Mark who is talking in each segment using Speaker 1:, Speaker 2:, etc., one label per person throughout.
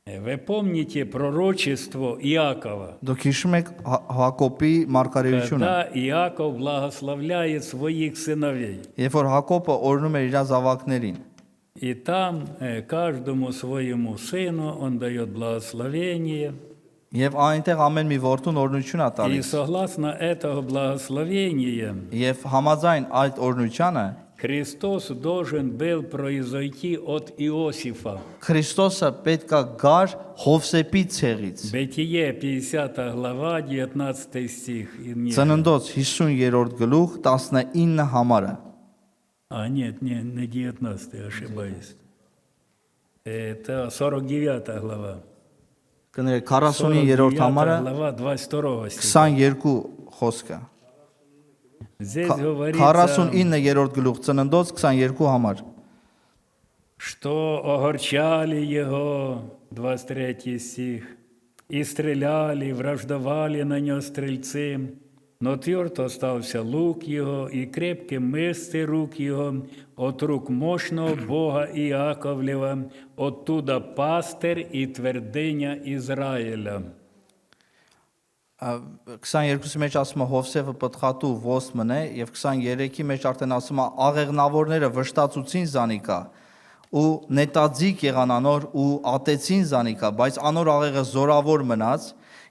Speaker 1: Вы помните пророчество Иакова,
Speaker 2: Դուք հիշում եք Հակոբի մարգարեությունը,
Speaker 1: когда Иаков благословляет своих сыновей.
Speaker 2: երբ որ Հակոբը օրհնում էր իր զավակներին,
Speaker 1: И там каждому своему сыну он дает благословение.
Speaker 2: եւ այնտեղ ամեն մի որդուն օրհնություն է
Speaker 1: И
Speaker 2: տալիս,
Speaker 1: согласно этого благословения,
Speaker 2: եւ համաձայն այդ օրհնությանը
Speaker 1: Христос должен был произойти от Иосифа.
Speaker 2: Քրիստոսը պետք է գար Հովսեփի ցեղից։
Speaker 1: Бытие, 50 глава, 19 стих.
Speaker 2: Ծննդոց 50-րդ գլուխ 19 համարը։
Speaker 1: Нет, не 19, ошибаюсь. Это 49 глава.
Speaker 2: Կներեք 49-րդ համարը
Speaker 1: глава, 22 стих.
Speaker 2: 22 խոսքը։
Speaker 1: Здесь говорится,
Speaker 2: 49-րդ գլուխ ծննդոց 22 համար։
Speaker 1: что огорчали его, 23 стих, и стреляли, враждовали на него стрельцы, но тверд остался лук его, и крепкие мышцы рук его, от рук мощного Бога Иаковлева, оттуда пастырь и твердыня Израиля.
Speaker 2: 22-ի մեջ ասում է Հովսեփը պտղատու ոսմն է եւ 23-ի մեջ արդեն ասում է աղեղնավորները վշտացուցին զանիկա ու նետաձիկ եղան անոր ու ատեցին զանիկա, բայց անոր աղեղը զորավոր մնաց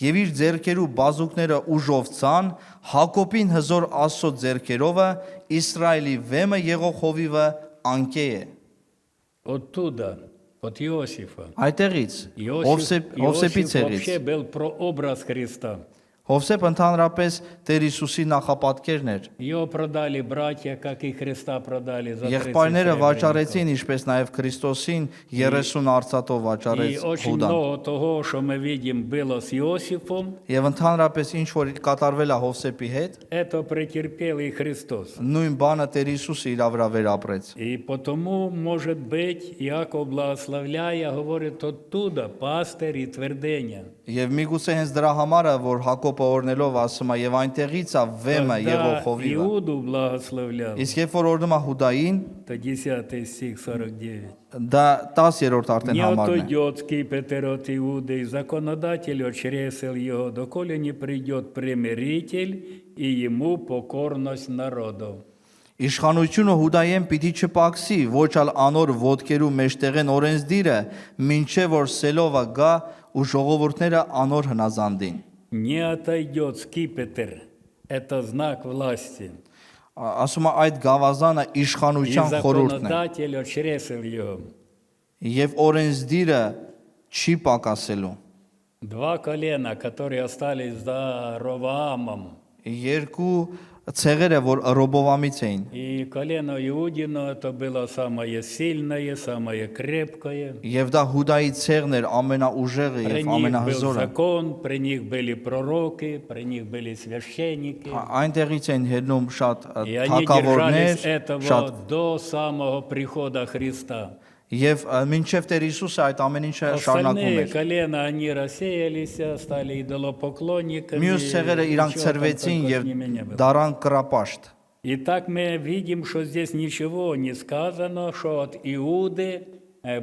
Speaker 2: եւ իր ձեռքերու բազուկները ուժով ցան, Հակոբին հզոր Աստծո ձեռքերովը, Իսրայելի վեմը եղող հովիվը անկե է։
Speaker 1: Оттуда, от Иосифа.
Speaker 2: Այդտեղից Հովսեփի ցեղից
Speaker 1: вообще был прообраз Христа.
Speaker 2: Հովսեփ ընդհանրապես Տեր Հիսուսի նախապատկերն էր։
Speaker 1: Его продали братья, как и Христа продали за 30
Speaker 2: Եղբայրները
Speaker 1: серебряников.
Speaker 2: վաճառեցին ինչպես նաև Քրիստոսին 30 արծաթով
Speaker 1: И
Speaker 2: վաճառեց
Speaker 1: очень
Speaker 2: Հուդան։
Speaker 1: много того, что мы видим, было с Иосифом,
Speaker 2: Եվ ընդհանրապես ինչ որ կատարվել է Հովսեփի հետ,
Speaker 1: это претерпел и Христос.
Speaker 2: նույն բանը Տեր Հիսուսը իր վրա վերապրեց։
Speaker 1: И потому, может быть, Иаков, благословляя, говорит оттуда, пастырь и твердыня.
Speaker 2: Եվ միգուցե հենց դրա համար է, որ Հակոբը օրնելով ասում է, եւ այնտեղից է վեմը եղող
Speaker 1: Когда
Speaker 2: հովիվը։
Speaker 1: Иуду благословлял,
Speaker 2: Իսկ երբ որ օրնում է Հուդային,
Speaker 1: это 10 стих 49.
Speaker 2: դա 10-րդ արդեն
Speaker 1: Не
Speaker 2: համարն է։
Speaker 1: отойдет скипетр от Иуды, и законодатель очресел его, доколе не придет примиритель, и ему покорность народов.
Speaker 2: Իշխանությունը Հուդայեն պիտի չպակսի, ոչ ալ անոր ոտքերու մեջտեղեն օրենսդիրը, մինչև որ սելովը գա ու ժողովուրդները անոր հնազանդին։
Speaker 1: Не отойдет скипетр, это знак власти.
Speaker 2: Ասում է այդ գավազանը
Speaker 1: И
Speaker 2: իշխանության խորհուրդն է,
Speaker 1: законодатель очресел его.
Speaker 2: եւ օրենսդիրը չի պակասելու։
Speaker 1: Два колена, которые остались за Ровоамом,
Speaker 2: Երկու ցեղերը, որ Ռոբովամից էին,
Speaker 1: и колено Иудино, это было самое сильное, самое крепкое.
Speaker 2: եւ դա Հուդայի ցեղն էր, ամենաուժեղը
Speaker 1: При
Speaker 2: եւ
Speaker 1: них был
Speaker 2: ամենահզորը։
Speaker 1: закон, при них были пророки, при них были священники.
Speaker 2: Այնտեղից են հերնում շատ
Speaker 1: И они держались
Speaker 2: թագավորներ,
Speaker 1: этого
Speaker 2: շատ
Speaker 1: до самого прихода Христа.
Speaker 2: եւ մինչեւ Տեր Հիսուսը այդ ամեն ինչը շարունակում
Speaker 1: Остальные
Speaker 2: էր։
Speaker 1: колена, они рассеялись, стали идолопоклонниками.
Speaker 2: Մյուս ցեղերը իրանք
Speaker 1: Ничего там
Speaker 2: ծրվեցին
Speaker 1: только
Speaker 2: եւ
Speaker 1: с ними не было.
Speaker 2: դարան կրապաշտ։
Speaker 1: И так мы видим, что здесь ничего не сказано, что от Иуды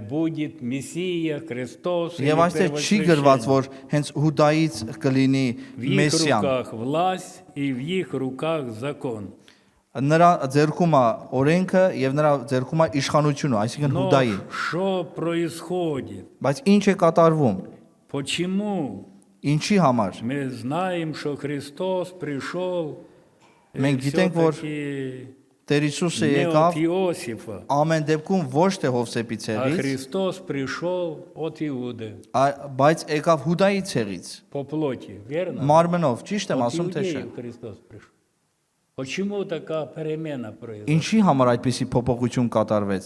Speaker 1: будет Мессия, Христос или
Speaker 2: Եվ այստեղ չի գրված, որ հենց Հուդայից կլինի
Speaker 1: В их
Speaker 2: Մեսիան։
Speaker 1: руках власть и в их руках закон.
Speaker 2: Նրա ձեռքում է օրենքը եւ նրա ձեռքում է իշխանությունը, այսինքն
Speaker 1: Но
Speaker 2: Հուդայի։
Speaker 1: что происходит?
Speaker 2: Բայց ինչ է կատարվում։
Speaker 1: Почему?
Speaker 2: Ինչի համար։
Speaker 1: Мы знаем, что Христос пришел
Speaker 2: Մենք գիտենք, որ
Speaker 1: все-таки
Speaker 2: Տեր Հիսուսը
Speaker 1: не от
Speaker 2: եկավ
Speaker 1: Иосифа,
Speaker 2: ամեն дեպքում ոչ թե Հովսեփի
Speaker 1: а
Speaker 2: ցեղից,
Speaker 1: Христос пришел от Иуды
Speaker 2: բայց եկավ Հուդայի ցեղից։
Speaker 1: по плоти, верно?
Speaker 2: Մարմնով, ճիշտ եմ
Speaker 1: От
Speaker 2: ասում թե չէ։
Speaker 1: иудеев Христос пришел. Почему такая перемена произошла?
Speaker 2: Ինչի համար այդպիսի փոփոխություն կատարվեց։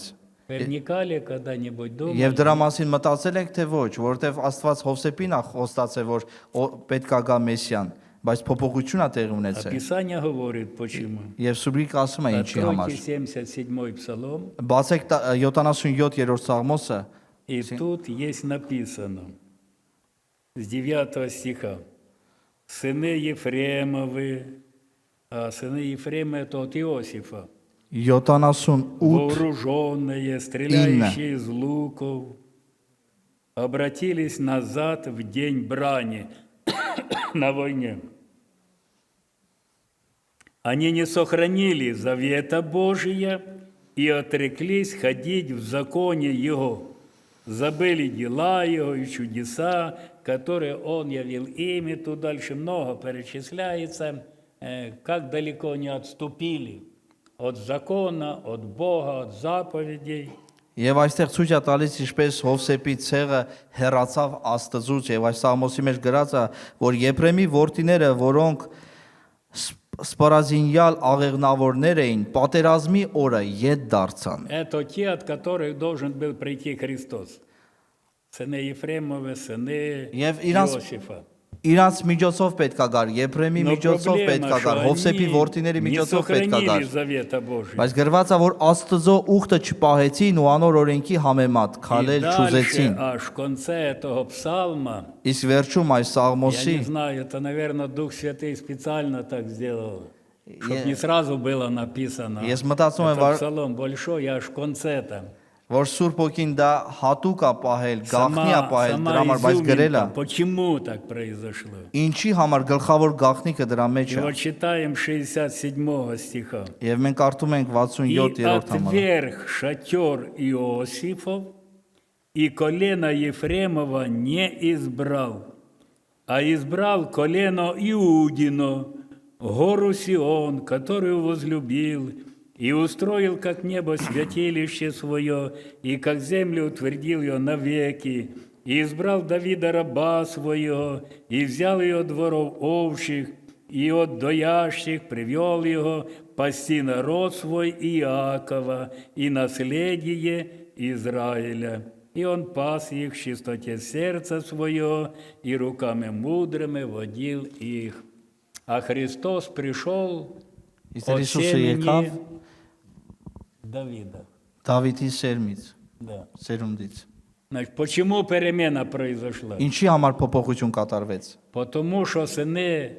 Speaker 1: Переникали когда-нибудь
Speaker 2: Եվ
Speaker 1: думали?
Speaker 2: դրա մասին մտածել եք թե ոչ, որովհետև Աստված Հովսեփին է խոստացել, որ պետք է գա Մեսիան, բայց փոփոխություն է տեղի
Speaker 1: А
Speaker 2: ունեցել։
Speaker 1: Писание говорит, почему.
Speaker 2: Եվ Սուբրիկը ասում է ինչի համար։
Speaker 1: Откройте 77-й Псалом,
Speaker 2: Բացեք 77-րդ Սաղմոսը,
Speaker 1: и тут есть написано с 9 стиха. Сыны Ефремовы, а сыны Ефрема это от Иосифа,
Speaker 2: 78
Speaker 1: вооруженные, стреляющие из луков. обратились назад в день брани на войне. Они не сохранили завета Божия и отреклись ходить в законе Его. Забыли дела Его и чудеса, которые Он явил им, и тут дальше много перечисляется, как далеко они отступили от закона, от Бога, от заповедей.
Speaker 2: Եվ այստեղ ցույց է տալիս ինչպես Հովսեփի ցեղը հեռացավ Աստծուց եւ այս Սաղմոսի մեջ գրած է, որ Եփրեմի որդիները, որոնք սպարազինյալ աղեղնավորներ էին, պատերազմի օրը ետ դարձան։
Speaker 1: Это те, от которых должен был прийти Христос. Сыны Ефремовы, сыны
Speaker 2: Եվ իրանց
Speaker 1: Иосифа.
Speaker 2: իրանց միջոցով պետքա գար, Եփրեմի
Speaker 1: Но
Speaker 2: միջոցով
Speaker 1: проблема,
Speaker 2: պետքա
Speaker 1: что
Speaker 2: գար, Հովսեփի
Speaker 1: они
Speaker 2: որդիների
Speaker 1: не
Speaker 2: միջոցով պետքա
Speaker 1: сохранили
Speaker 2: գար։
Speaker 1: завета Божия.
Speaker 2: Բայց գրված է, որ Աստծո ուխտը չպահեցին ու անոր օրենքի համեմատ
Speaker 1: И
Speaker 2: քալել
Speaker 1: дальше,
Speaker 2: չուզեցին։
Speaker 1: аж в конце этого псалма,
Speaker 2: Իսկ верջում այս
Speaker 1: я
Speaker 2: Սաղմոսի
Speaker 1: не знаю, это, наверное, Дух Святый специально так сделал, чтобы не сразу было написано.
Speaker 2: Ես մտածում եմ,
Speaker 1: Это псалом большой, аж в конце там.
Speaker 2: որ Սուրբ ոգին դա հատուկ է պահել, գաղտնի է պահել դրա համար, բայց գրել է։
Speaker 1: изюминка, почему так произошло.
Speaker 2: Ինչի համար գլխավոր գաղտնիքը դրա մեջ
Speaker 1: И
Speaker 2: է։
Speaker 1: вот читаем 67 стиха.
Speaker 2: Եվ մենք կարդում ենք
Speaker 1: «И
Speaker 2: 67-րդ համարը։
Speaker 1: отверг шатер Иосифов, и колено Ефремова не избрал, а избрал колено Иудино, гору Сион, которую возлюбил, и устроил, как небо, святилище свое, и как землю утвердил ее навеки, и избрал Давида раба своего, и взял ее от дворов овших, и от доящих привел его пасти народ свой Иакова и наследие Израиля. И он пас их в чистоте сердца своего, и руками мудрыми водил их. А Христос пришел
Speaker 2: Իսկ
Speaker 1: от
Speaker 2: Հիսուսը եկավ
Speaker 1: семени Давида.
Speaker 2: Դավիթի սերմից,
Speaker 1: Да.
Speaker 2: սերունդից։
Speaker 1: Значит, почему перемена произошла?
Speaker 2: Ինչի համար փոփոխություն կատարվեց։
Speaker 1: Потому что сыны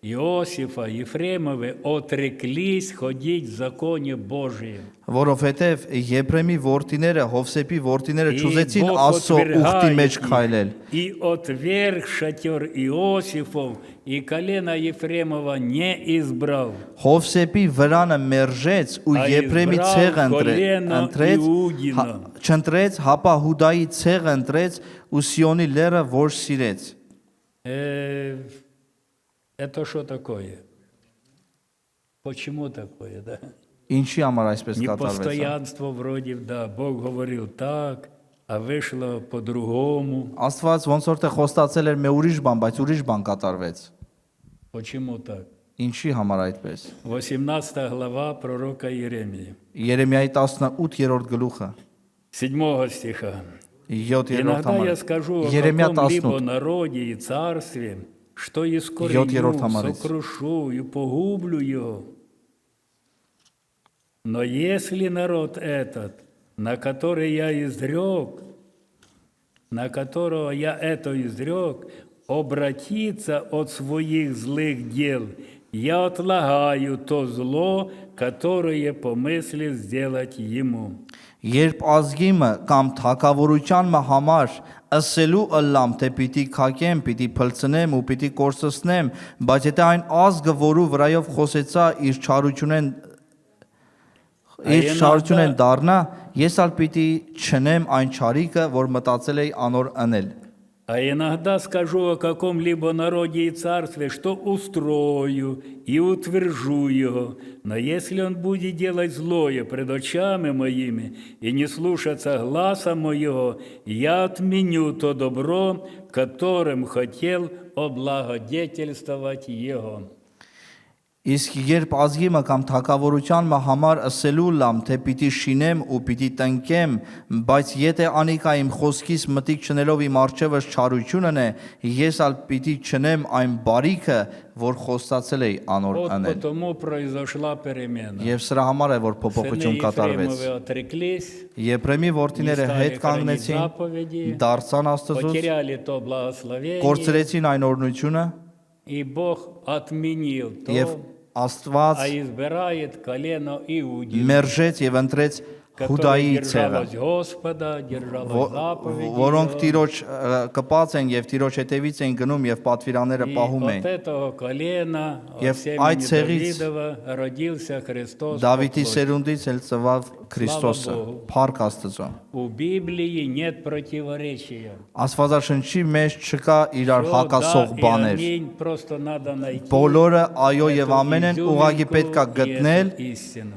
Speaker 1: Иосифа, Ефремовы отреклись ходить в законе Божьем.
Speaker 2: Որովհետև Եփրեմի որդիները, Հովսեփի որդիները
Speaker 1: И
Speaker 2: չուզեցին
Speaker 1: Бог
Speaker 2: Աստծո ուխտի
Speaker 1: отвергает
Speaker 2: մեջ
Speaker 1: их.
Speaker 2: քայլել։
Speaker 1: И отверг шатер Иосифов, и колено Ефремова не избрал.
Speaker 2: Հովսեփի վրանը մերժեց ու
Speaker 1: Այ
Speaker 2: Եփրեմի
Speaker 1: избрал
Speaker 2: ցեղը
Speaker 1: Կոլենո
Speaker 2: ընտրեց,
Speaker 1: Իուդինո։
Speaker 2: չընտրեց, հապա Հուդայի ցեղը ընտրեց ու Սիոնի լերը որ սիրեց։
Speaker 1: Это что такое? Почему такое, да?
Speaker 2: Ինչի համար այսպես կատարվեց։
Speaker 1: Непостоянство вроде, да, Бог говорил так, а вышло по-другому.
Speaker 2: Աստված ոնց որ թե խոստացել էր մի ուրիշ բան, բայց ուրիշ бан կատարվեց։
Speaker 1: Почему так?
Speaker 2: Ինչի համար այդպես։
Speaker 1: 18 глава пророка Иеремии,
Speaker 2: Երեմիայի 18-րդ գլուխը
Speaker 1: 7 стиха.
Speaker 2: 7-րդ
Speaker 1: Иногда я
Speaker 2: համարը։
Speaker 1: скажу о
Speaker 2: Երեմիա
Speaker 1: каком-либо
Speaker 2: 18
Speaker 1: народе и царстве, что искореню,
Speaker 2: Յոթերորդ համարից։
Speaker 1: сокрушу и погублю его. Но если народ этот, на который я изрек, на которого я это изрек, обратится от своих злых дел, я отлагаю то зло, которое помыслил сделать ему.
Speaker 2: Երբ ազգիմը կամ թակավորությանը համար ասելու ըլլամ, թե պիտի քակեմ, պիտի փլցնեմ ու պիտի կորսնեմ, բայց եթե այն ազգը, որու վրայով խոսեցա, իր չարությունեն դառնա, ես ալ պիտի չնեմ այն չարիքը, որ մտածել էի անոր անել։
Speaker 1: А иногда скажу о каком-либо народе и царстве, что устрою и утвержу его. Но если он будет делать злое пред очами моими и не слушаться гласа моего, я отменю то добро, которым хотел облагодетельствовать его.
Speaker 2: Իսկ երբ ազգիմը կամ թակավորությանը համար ասելու լամ, թե պիտի շինեմ ու պիտի տնկեմ, բայց եթե անիկա իմ խոսքից մտիկ չնելով իմ արջևս չարությունն է, ես ալ պիտի չնեմ այն բարիքը, որ խոստացել էի անոր
Speaker 1: Вот
Speaker 2: անել։
Speaker 1: потому произошла перемена.
Speaker 2: Եվ սրա համար է, որ
Speaker 1: Сыны
Speaker 2: փոփոխություն կատարվեց։
Speaker 1: Ефремовы отреклись,
Speaker 2: Եփրեմի որդիները
Speaker 1: не
Speaker 2: հետ
Speaker 1: стали хранить
Speaker 2: կանգնեցին,
Speaker 1: заповеди,
Speaker 2: դարձան Աստծուց,
Speaker 1: потеряли то благословение,
Speaker 2: կորցրեցին այն օրհնությունը,
Speaker 1: и Бог отменил то,
Speaker 2: եւ Աստված
Speaker 1: а избирает колено Иудина.
Speaker 2: մերժեց եւ ընտրեց Հուդայի
Speaker 1: которое держалось Господа, держалось заповедей
Speaker 2: որոնք
Speaker 1: Его.
Speaker 2: Տիրոջ կպած են եւ Տիրոջ հետևից են գնում եւ պատվիրանները
Speaker 1: И
Speaker 2: պահում
Speaker 1: от
Speaker 2: են։
Speaker 1: этого колена, от
Speaker 2: Եվ
Speaker 1: семени
Speaker 2: այդ ցեղից
Speaker 1: Давидова, родился Христос.
Speaker 2: Դավիթի
Speaker 1: по плоти.
Speaker 2: սերունդից էլ ծվավ Քրիստոսը,
Speaker 1: Բогу.
Speaker 2: Փառք Աստծո։
Speaker 1: У Библии нет противоречия.
Speaker 2: Աստվածաշնչի մեջ չկա իրար
Speaker 1: Всё
Speaker 2: հակասող
Speaker 1: да и
Speaker 2: բաներ։
Speaker 1: аминь, просто надо найти
Speaker 2: Բոլորը այո եւ
Speaker 1: эту
Speaker 2: ամեն են, ուղղակի
Speaker 1: изюминку
Speaker 2: պետքա
Speaker 1: и
Speaker 2: գտնել,
Speaker 1: эту истину.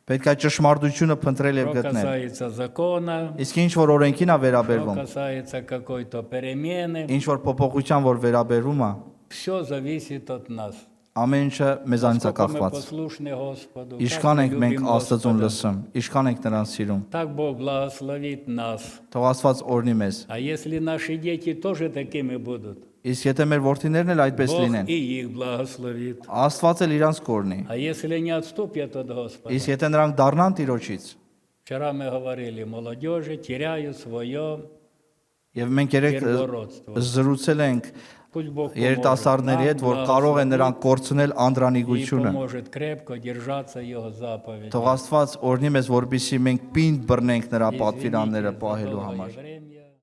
Speaker 2: պետքա ճշմարտությունը փնտրել եւ
Speaker 1: Что
Speaker 2: գտնել։
Speaker 1: касается закона,
Speaker 2: Իսկ ինչ որ օրենքին է
Speaker 1: что
Speaker 2: վերաբերվում,
Speaker 1: касается какой-то перемены,
Speaker 2: ինչ որ փոփոխության որ վերաբերվում է,
Speaker 1: все зависит от нас.
Speaker 2: ամեն ինչը մեզանից է
Speaker 1: Насколько мы
Speaker 2: կախված։
Speaker 1: послушны Господу,
Speaker 2: Ինչքան
Speaker 1: как
Speaker 2: ենք
Speaker 1: мы
Speaker 2: մենք
Speaker 1: любим
Speaker 2: Աստծուն
Speaker 1: Господа.
Speaker 2: լսում, ինչքան ենք նրան սիրում։
Speaker 1: Так Бог благословит нас.
Speaker 2: Թող Աստված օրհնի մեզ։
Speaker 1: А если наши дети тоже такими будут,
Speaker 2: Իսկ եթե մեր որդիներն էլ այդպես
Speaker 1: Бог
Speaker 2: լինեն,
Speaker 1: и их благословит.
Speaker 2: Աստված էլ իրանց կօրհնի։
Speaker 1: А если не отступят от Господа,
Speaker 2: Իսկ եթե նրանք դառնան Տիրոջից,
Speaker 1: вчера мы говорили, молодежи теряют свое
Speaker 2: եւ մենք երեք
Speaker 1: первородство.
Speaker 2: զրուցել ենք
Speaker 1: Пусть Бог
Speaker 2: երիտասարդների հետ, որ կարող են նրանք կորցնել
Speaker 1: и
Speaker 2: անդրանիկությունը։
Speaker 1: поможет крепко держаться Его заповедей.
Speaker 2: Թող Աստված օրհնի մեզ, որպեսզի մենք պինդ բռնենք նրա
Speaker 1: Извините
Speaker 2: պատվիրանները
Speaker 1: за
Speaker 2: պահելու
Speaker 1: долгое
Speaker 2: համար։
Speaker 1: время.